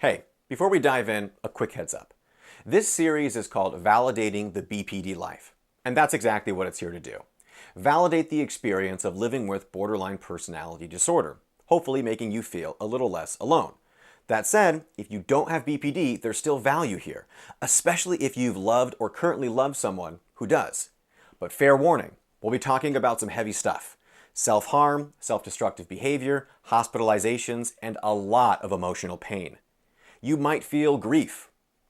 Hey, before we dive in, a quick heads up. This series is called Validating the BPD Life, and that's exactly what it's here to do. Validate the experience of living with borderline personality disorder, hopefully making you feel a little less alone. That said, if you don't have BPD, there's still value here, especially if you've loved or currently love someone who does. But fair warning, we'll be talking about some heavy stuff. Self-harm, self-destructive behavior, hospitalizations, and a lot of emotional pain. You might feel grief,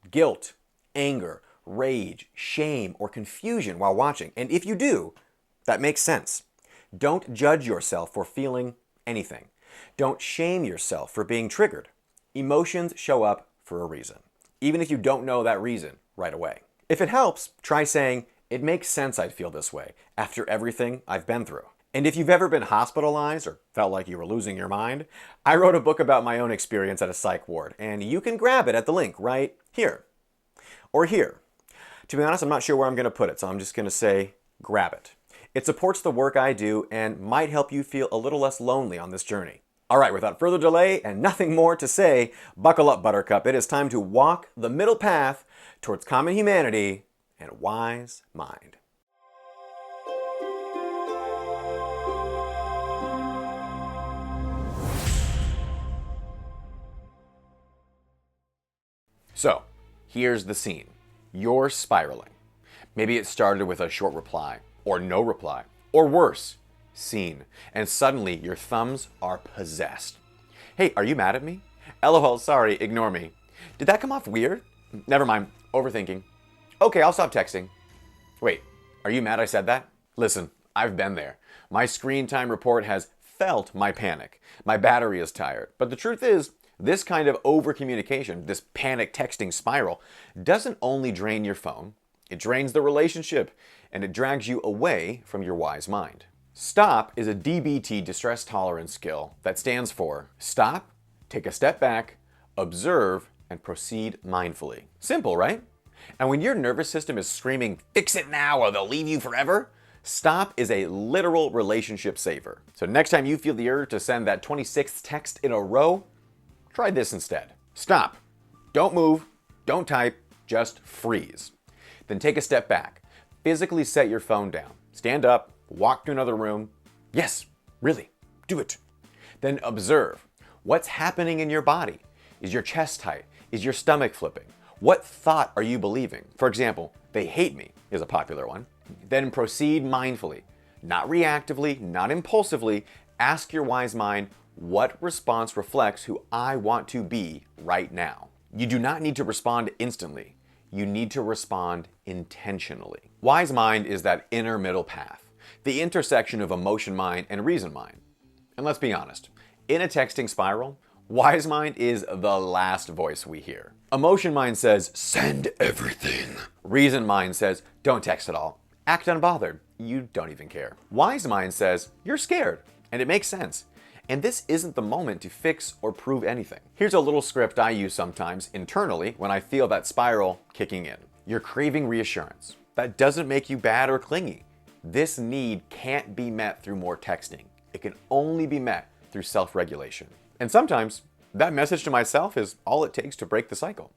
guilt, anger, rage, shame, or confusion while watching. And if you do, that makes sense. Don't judge yourself for feeling anything. Don't shame yourself for being triggered. Emotions show up for a reason, even if you don't know that reason right away. If it helps, try saying, "It makes sense I'd feel this way after everything I've been through." And if you've ever been hospitalized or felt like you were losing your mind, I wrote a book about my own experience at a psych ward, and you can grab it at the link right here. Or here. To be honest, I'm not sure where I'm going to put it, so I'm just going to say grab it. It supports the work I do and might help you feel a little less lonely on this journey. All right, without further delay and nothing more to say, buckle up, Buttercup. It is time to walk the middle path towards common humanity and a wise mind. So, here's the scene. You're spiraling. Maybe it started with a short reply, or no reply, or worse, seen, and suddenly your thumbs are possessed. Hey, are you mad at me? LOL, sorry, ignore me. Did that come off weird? Never mind, overthinking. Okay, I'll stop texting. Wait, are you mad I said that? Listen, I've been there. My screen time report has felt my panic. My battery is tired. But the truth is, this kind of overcommunication, this panic texting spiral, doesn't only drain your phone, it drains the relationship, and it drags you away from your wise mind. STOP is a DBT distress tolerance skill that stands for stop, take a step back, observe, and proceed mindfully. Simple, right? And when your nervous system is screaming, "Fix it now or they'll leave you forever," STOP is a literal relationship saver. So next time you feel the urge to send that 26th text in a row, try this instead. Stop. Don't move. Don't type. Just freeze. Then take a step back. Physically set your phone down. Stand up. Walk to another room. Yes, really. Do it. Then observe. What's happening in your body? Is your chest tight? Is your stomach flipping? What thought are you believing? For example, "They hate me" is a popular one. Then proceed mindfully. Not reactively, not impulsively. Ask your wise mind, what response reflects who I want to be right now? You do not need to respond instantly. You need to respond intentionally. Wise mind is that inner middle path, the intersection of emotion mind and reason mind. And let's be honest, in a texting spiral, wise mind is the last voice we hear. Emotion mind says, "Send everything." Reason mind says, "Don't text at all. Act unbothered. You don't even care." Wise mind says, "You're scared." And it makes sense. And this isn't the moment to fix or prove anything. Here's a little script I use sometimes internally when I feel that spiral kicking in. You're craving reassurance. That doesn't make you bad or clingy. This need can't be met through more texting. It can only be met through self-regulation. And sometimes that message to myself is all it takes to break the cycle.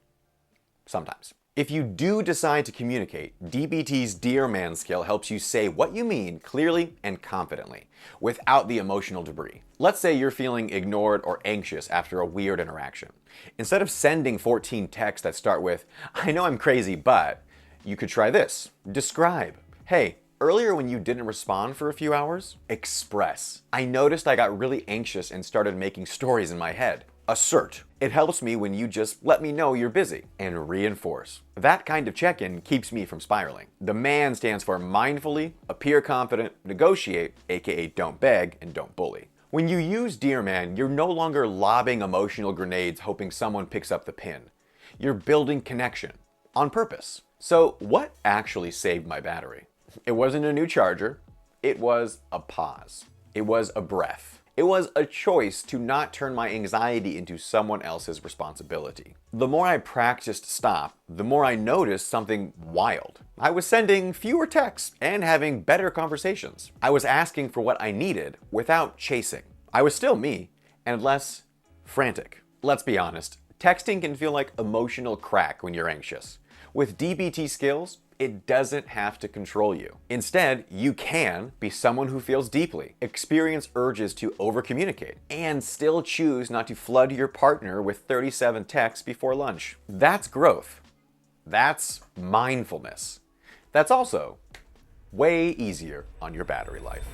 Sometimes. If you do decide to communicate, DBT's Dear Man skill helps you say what you mean clearly and confidently, without the emotional debris. Let's say you're feeling ignored or anxious after a weird interaction. Instead of sending 14 texts that start with, "I know I'm crazy, but," you could try this. Describe. "Hey, earlier when you didn't respond for a few hours," express. "I noticed I got really anxious and started making stories in my head." Assert. "It helps me when you just let me know you're busy." And reinforce. That kind of check-in keeps me from spiraling. The MAN stands for mindfully, appear confident, negotiate, aka don't beg and don't bully. When you use Dear Man, you're no longer lobbing emotional grenades hoping someone picks up the pin. You're building connection on purpose. So what actually saved my battery? It wasn't a new charger. It was a pause. It was a breath. It was a choice to not turn my anxiety into someone else's responsibility. The more I practiced stop, the more I noticed something wild. I was sending fewer texts and having better conversations. I was asking for what I needed without chasing. I was still me and less frantic. Let's be honest, Texting can feel like emotional crack when you're anxious. With DBT skills, it doesn't have to control you. Instead, you can be someone who feels deeply, experience urges to overcommunicate, and still choose not to flood your partner with 37 texts before lunch. That's growth. That's mindfulness. That's also way easier on your battery life.